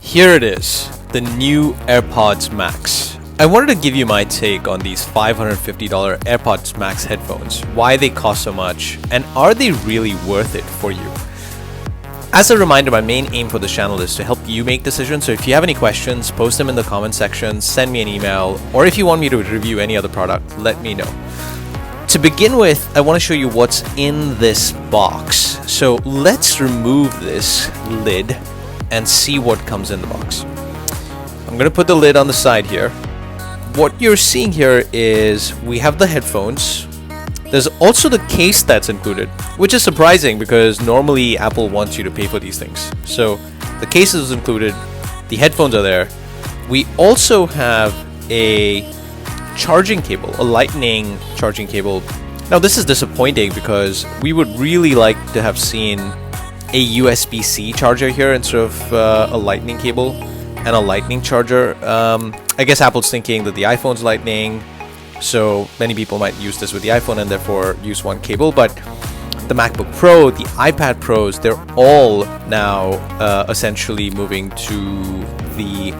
Here it is, the new AirPods Max. I wanted to give you my take on these $550 AirPods Max headphones, why they cost so much, and are they really worth it for you? As a reminder, my main aim for this channel is to help you make decisions, so if you have any questions, post them in the comment section, send me an email, or if you want me to review any other product, let me know. To begin with, I want to show you what's in this box. So let's remove this lid and see what comes in the box. I'm going to put the lid on the side here. What you're seeing here is we have the headphones. There's also the case that's included, which is surprising because normally Apple wants you to pay for these things. So the case is included, the headphones are there. We also have a charging cable, a lightning charging cable. Now this is disappointing because we would really like to have seen a USB-C charger here instead of a lightning cable and a lightning charger. I guess Apple's thinking that the iPhone's lightning, so many people might use this with the iPhone and therefore use one cable, but the MacBook Pro, the iPad Pros, they're all now essentially moving to the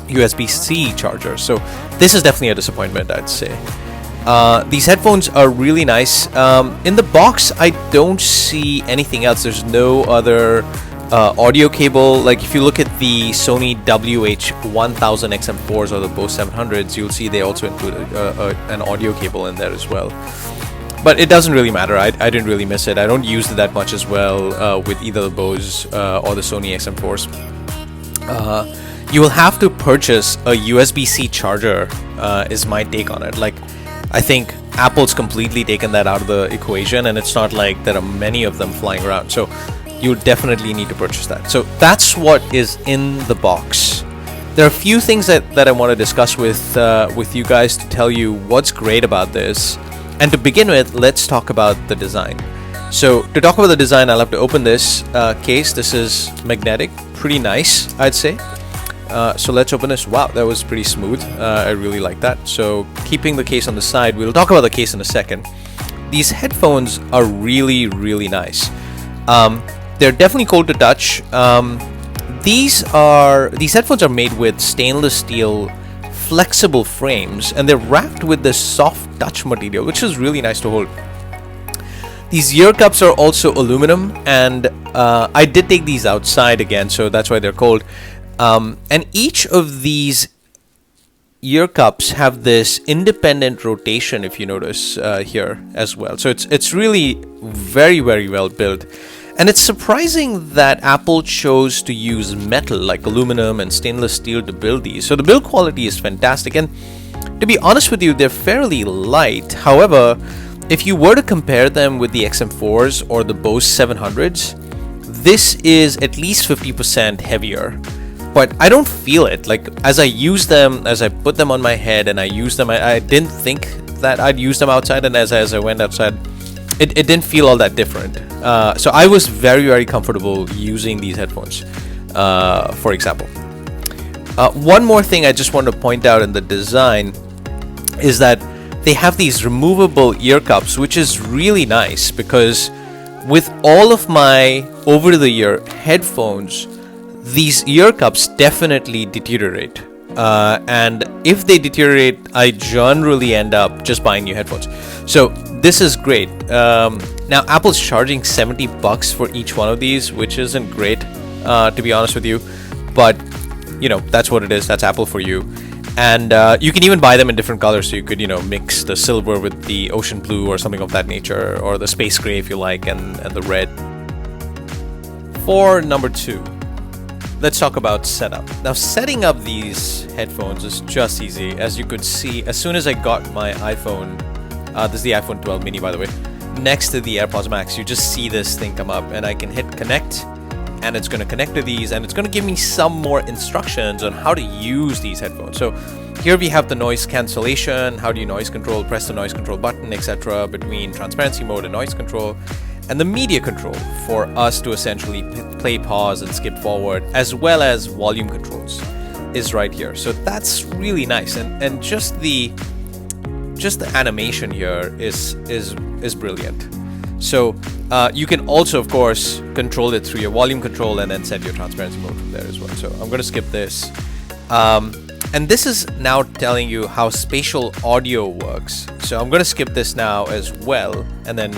USB-C charger. So this is definitely a disappointment, I'd say. These headphones are really nice. In the box, I don't see anything else. There's no other audio cable. Like if you look at the Sony WH-1000 XM4s or the Bose 700s, you'll see they also include an audio cable in there as well. But it doesn't really matter. I didn't really miss it. I don't use it that much as well with either the Bose or the Sony XM4s. You will have to purchase a USB-C charger, is my take on it. Like, I think Apple's completely taken that out of the equation, and it's not like there are many of them flying around. So you definitely need to purchase that. So that's what is in the box. There are a few things that I want to discuss with you guys to tell you what's great about this. And to begin with, let's talk about the design. So to talk about the design, I'll have to open this case. This is magnetic, pretty nice, I'd say. So let's open this. Wow, that was pretty smooth. I really like that. So keeping the case on the side, we'll talk about the case in a second. These headphones are really, really nice. They're definitely cool to touch. These headphones are made with stainless steel flexible frames, and they're wrapped with this soft touch material, which is really nice to hold. These ear cups are also aluminum, and I did take these outside again, so that's why they're cold. And each of these ear cups have this independent rotation, if you notice here as well. So it's really very, very well built. And it's surprising that Apple chose to use metal like aluminum and stainless steel to build these. So the build quality is fantastic. And to be honest with you, they're fairly light. However, if you were to compare them with the XM4s or the Bose 700s, this is at least 50% heavier. But I don't feel it. Like as I use them, as I put them on my head and I use them, I didn't think that I'd use them outside, and as I went outside, it didn't feel all that different. So I was very, very comfortable using these headphones, for example. One more thing I just want to point out in the design is that they have these removable ear cups, which is really nice because with all of my over-the-ear headphones, these ear cups definitely deteriorate. And if they deteriorate, I generally end up just buying new headphones. So this is great. Now Apple's charging $70 for each one of these, which isn't great, to be honest with you. But you know, that's what it is. That's Apple for you. And you can even buy them in different colors. So you could, mix the silver with the ocean blue or something of that nature, or the space gray if you like, and the red. For number 2. Let's talk about setup. Now, setting up these headphones is just easy. As you could see, as soon as I got my iPhone, this is the iPhone 12 mini, by the way, next to the AirPods Max, you just see this thing come up, and I can hit connect, and it's going to connect to these, and it's going to give me some more instructions on how to use these headphones. So here we have the noise cancellation, how do you noise control, press the noise control button, etc., between transparency mode and noise control. And the media control for us to essentially play, pause, and skip forward, as well as volume controls, is right here. So that's really nice, and just the animation here is brilliant. So you can also, of course, control it through your volume control and then set your transparency mode from there as well. So I'm going to skip this. And this is now telling you how spatial audio works. So I'm going to skip this now as well, and then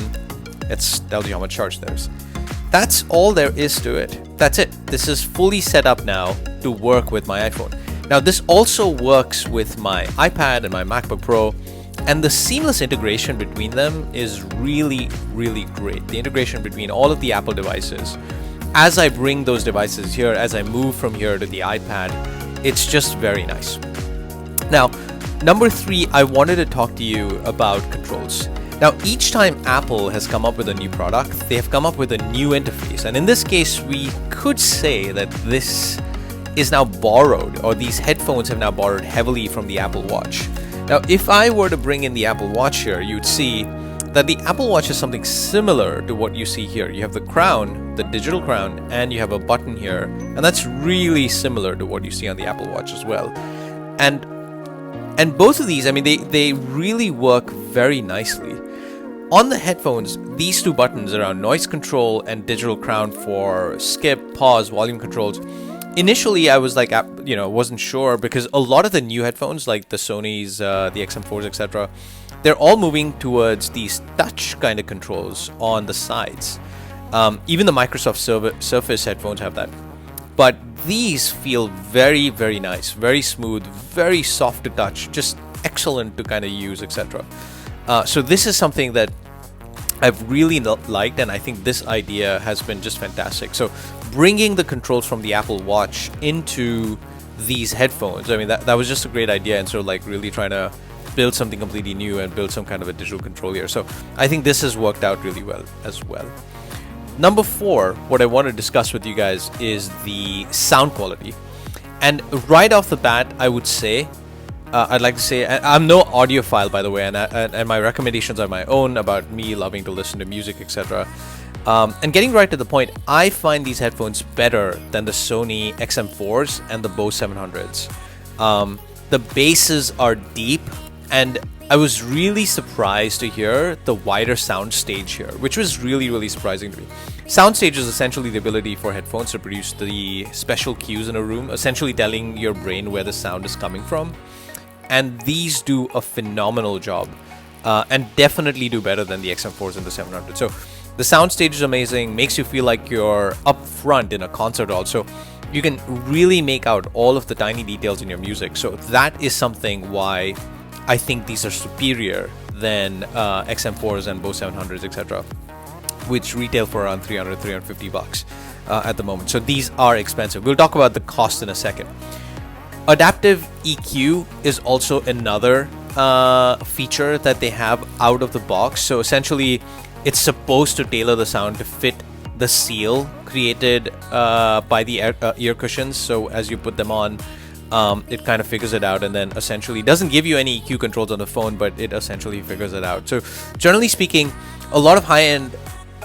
it tells you how much charge there is. That's all there is to it. That's it. This is fully set up now to work with my iPhone. Now this also works with my iPad and my MacBook Pro, and the seamless integration between them is really, really great. The integration between all of the Apple devices. As I bring those devices here, as I move from here to the iPad, it's just very nice. Now, number 3, I wanted to talk to you about controls. Now, each time Apple has come up with a new product, they have come up with a new interface. And in this case, we could say that this is now borrowed, or these headphones have now borrowed heavily from the Apple Watch. Now, if I were to bring in the Apple Watch here, you'd see that the Apple Watch is something similar to what you see here. You have the crown, the digital crown, and you have a button here. And that's really similar to what you see on the Apple Watch as well. And both of these, I mean, they really work very nicely. On the headphones, these two buttons around noise control and digital crown for skip, pause, volume controls. Initially, I was like, wasn't sure, because a lot of the new headphones, like the Sony's, the XM4s, etc., they're all moving towards these touch kind of controls on the sides. Even the Microsoft Surface headphones have that. But these feel very, very nice, very smooth, very soft to touch, just excellent to kind of use, etc. So this is something that I've really liked, and I think this idea has been just fantastic. So bringing the controls from the Apple Watch into these headphones, I mean, that was just a great idea, and so like really trying to build something completely new and build some kind of a digital control here. So I think this has worked out really well as well. Number 4, what I want to discuss with you guys is the sound quality. And right off the bat, I would say, I'd like to say, I'm no audiophile, by the way, and my recommendations are my own about me loving to listen to music, etc. And getting right to the point, I find these headphones better than the Sony XM4s and the Bose 700s. The basses are deep, and I was really surprised to hear the wider sound stage here, which was really, really surprising to me. Soundstage is essentially the ability for headphones to produce the special cues in a room, essentially telling your brain where the sound is coming from. And these do a phenomenal job, and definitely do better than the XM4s and the 700. So the soundstage is amazing, makes you feel like you're up front in a concert hall. So you can really make out all of the tiny details in your music. So that is something why I think these are superior than XM4s and Bose 700s, etc., which retail for around $300-350 at the moment. So these are expensive. We'll talk about the cost in a second. Adaptive EQ is also another feature that they have out of the box. So essentially, it's supposed to tailor the sound to fit the seal created by the ear cushions. So as you put them on, it kind of figures it out, and then essentially doesn't give you any EQ controls on the phone, but it essentially figures it out. So generally speaking, a lot of high-end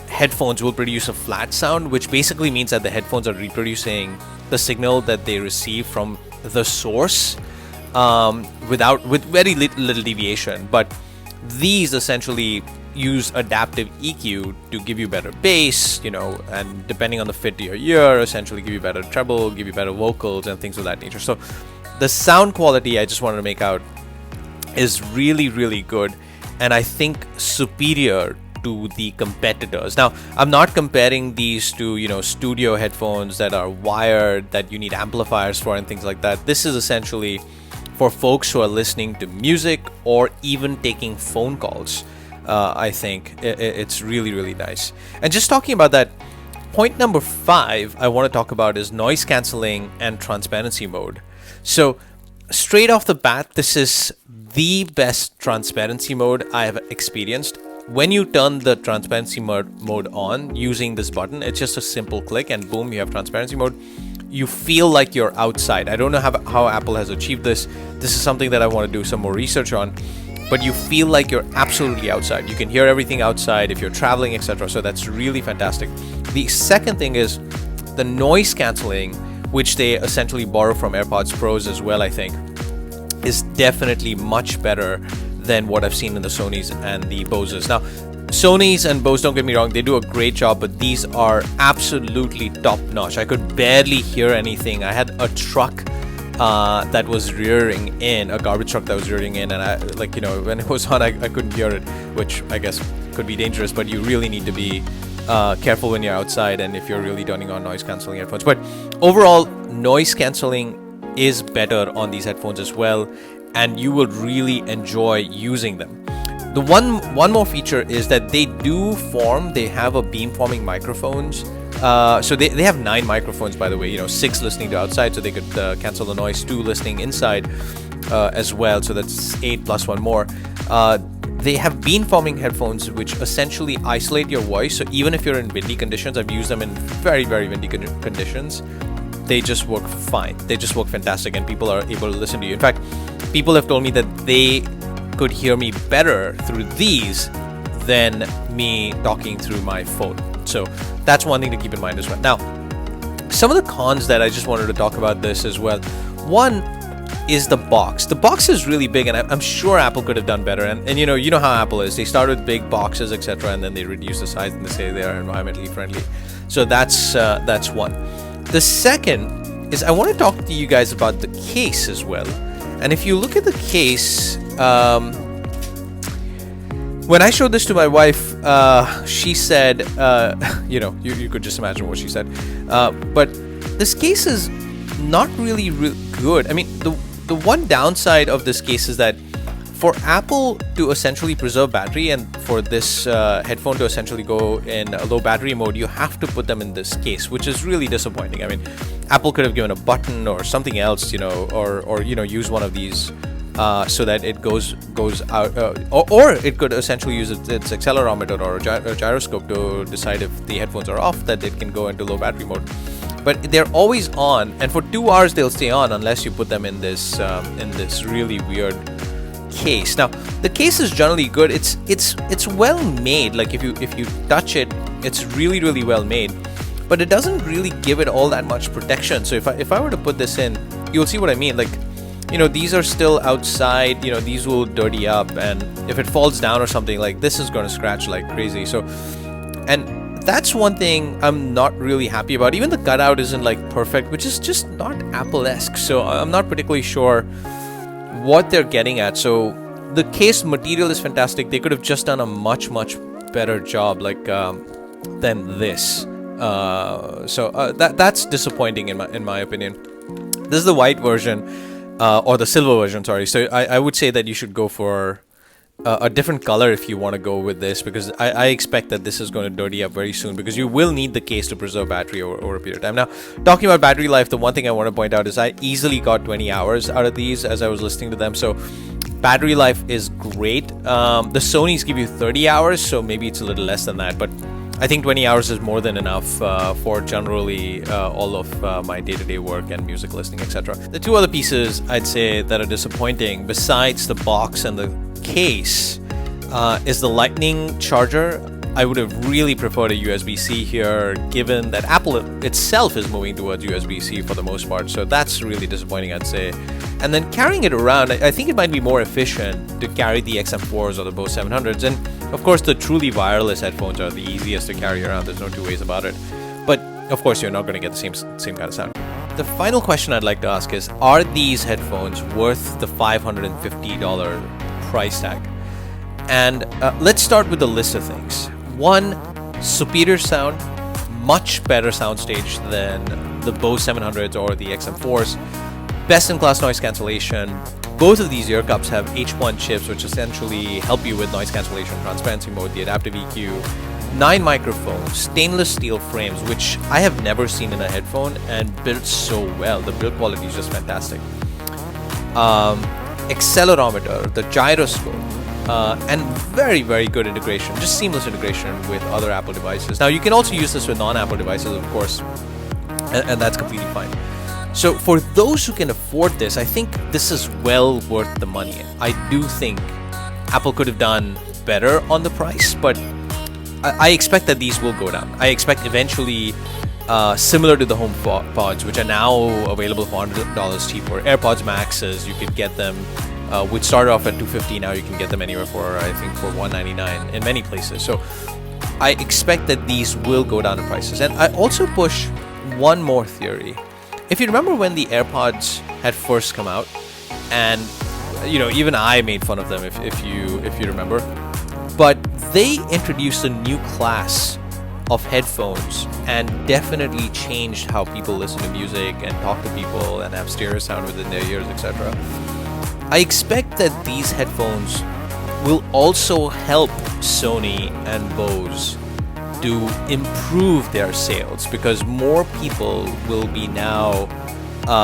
headphones will produce a flat sound, which basically means that the headphones are reproducing the signal that they receive from the source with very little deviation. But these essentially use adaptive EQ to give you better bass, and depending on the fit to your ear, essentially give you better treble, give you better vocals and things of that nature. So the sound quality, I just wanted to make out, is really, really good, and I think superior to the competitors. Now, I'm not comparing these to, studio headphones that are wired, that you need amplifiers for and things like that. This is essentially for folks who are listening to music or even taking phone calls. I think it's really, really nice. And just talking about that, point number 5 I want to talk about is noise cancelling and transparency mode. So straight off the bat, this is the best transparency mode I have experienced. When you turn the transparency mode on using this button, it's just a simple click and boom, you have transparency mode. You feel like you're outside. I don't know how Apple has achieved this. This is something that I want to do some more research on. But you feel like you're absolutely outside. You can hear everything outside if you're traveling, etc. So that's really fantastic. The second thing is the noise cancelling, which they essentially borrow from AirPods Pros as well, I think, is definitely much better than what I've seen in the Sonys and the Boses. Now, Sony's and Bose, don't get me wrong, they do a great job, but these are absolutely top notch. I could barely hear anything. I had a truck that was rearing in, a garbage truck that was rearing in, and I, like, you know, when it was on, I couldn't hear it, which I guess could be dangerous, but you really need to be careful when you're outside and if you're really turning on noise cancelling headphones. But overall, noise cancelling is better on these headphones as well, and you will really enjoy using them. The one more feature is that they do form, they have a beamforming microphones. So they have 9 microphones, by the way, you know, 6 listening to outside, so they could cancel the noise, 2 listening inside as well, so that's 8 plus 1 more. They have beamforming headphones which essentially isolate your voice, so even if you're in windy conditions, I've used them in very, very windy conditions, they just work fine. They just work fantastic, and people are able to listen to you. In fact, people have told me that they could hear me better through these than me talking through my phone. So that's one thing to keep in mind as well. Now, some of the cons that I just wanted to talk about this as well. One is the box. The box is really big, and I'm sure Apple could have done better. And you know how Apple is. They start with big boxes, etc., and then they reduce the size and they say they are environmentally friendly. So that's one. The second is I want to talk to you guys about the case as well. And if you look at the case, when I showed this to my wife, she said, you know, you could just imagine what she said. But this case is not really good. I mean, the one downside of this case is that for Apple to essentially preserve battery and for this headphone to essentially go in a low battery mode, you have to put them in this case, which is really disappointing. I mean, Apple could have given a button or something else, you know, or you know, use one of these so that it goes out, or it could essentially use its accelerometer or a gyroscope to decide if the headphones are off, that it can go into low battery mode. But they're always on, and for 2 hours they'll stay on unless you put them in this really weird case. Now, the case is generally good. It's well made. Like if you touch it, it's really, really well made. But it doesn't really give it all that much protection. So if I were to put this in, you'll see what I mean. Like, you know, these are still outside. You know, these will dirty up, and if it falls down or something, like, this is going to scratch like crazy. So, and that's one thing I'm not really happy about. Even the cutout isn't like perfect, which is just not Apple-esque. So I'm not particularly sure what they're getting at. So the case material is fantastic. They could have just done a much better job, like than this. That's disappointing in my opinion. This is the white version, or the silver version. Sorry. So I would say that you should go for a different color if you want to go with this, because I expect that this is going to dirty up very soon, because you will need the case to preserve battery over a period of time. Now, talking about battery life, the one thing I want to point out is I easily got 20 hours out of these as I was listening to them. So battery life is great. The Sonys give you 30 hours, so maybe it's a little less than that, but I think 20 hours is more than enough for generally all of my day-to-day work and music listening, etc. The 2 other pieces I'd say that are disappointing, besides the box and the case, is the lightning charger. I would have really preferred a USB-C here, given that Apple itself is moving towards USB-C for the most part, so that's really disappointing, I'd say. And then carrying it around, I think it might be more efficient to carry the XM4s or the Bose 700s, and of course the truly wireless headphones are the easiest to carry around, there's no 2 ways about it. But of course you're not going to get the same kind of sound. The final question I'd like to ask is, are these headphones worth the $550 price tag? And let's start with the list of things. 1, superior sound, much better soundstage than the Bose 700s or the XM4s. Best-in-class noise cancellation. Both of these ear cups have H1 chips, which essentially help you with noise cancellation, transparency mode, the adaptive EQ. 9 microphones, stainless steel frames, which I have never seen in a headphone, and built so well. The build quality is just fantastic. Accelerometer, the gyroscope, and very, very good integration, just seamless integration with other Apple devices. Now, you can also use this with non-Apple devices, of course, and that's completely fine. So for those who can afford this, I think this is well worth the money. I do think Apple could have done better on the price, but I expect that these will go down. I expect eventually, similar to the HomePods, which are now available for $100 cheaper, AirPods Maxes, you could get them which started off at $250. Now you can get them anywhere for, I think, for $199 in many places. So I expect that these will go down in prices. And I also push one more theory. If you remember when the AirPods had first come out, and even I made fun of them, if you remember, but they introduced a new class of headphones and definitely changed how people listen to music and talk to people and have stereo sound within their ears, etc. I expect that these headphones will also help Sony and Bose to improve their sales, because more people will be now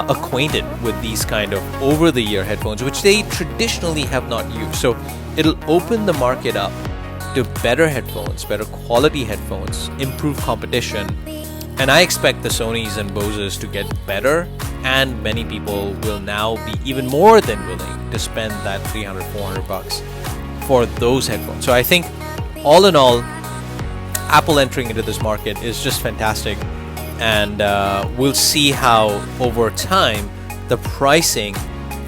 acquainted with these kind of over-the-ear headphones, which they traditionally have not used. So it'll open the market up to better headphones, better quality headphones, improve competition, and I expect the Sonys and Boses to get better, and many people will now be even more than willing to spend that $300-400 for those headphones. So I think all in all, Apple entering into this market is just fantastic, and we'll see how over time the pricing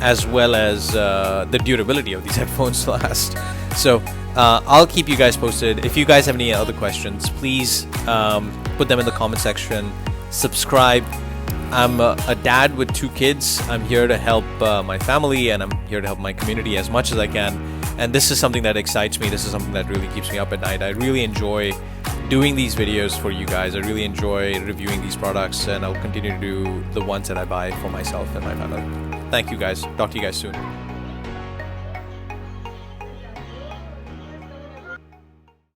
as well as the durability of these headphones last. So I'll keep you guys posted. If you guys have any other questions, please put them in the comment section. Subscribe. I'm a dad with 2 kids. I'm here to help my family, and I'm here to help my community as much as I can. And this is something that excites me. This is something that really keeps me up at night. I really enjoy doing these videos for you guys. I really enjoy reviewing these products, and I'll continue to do the ones that I buy for myself and my family. Thank you guys. Talk to you guys soon.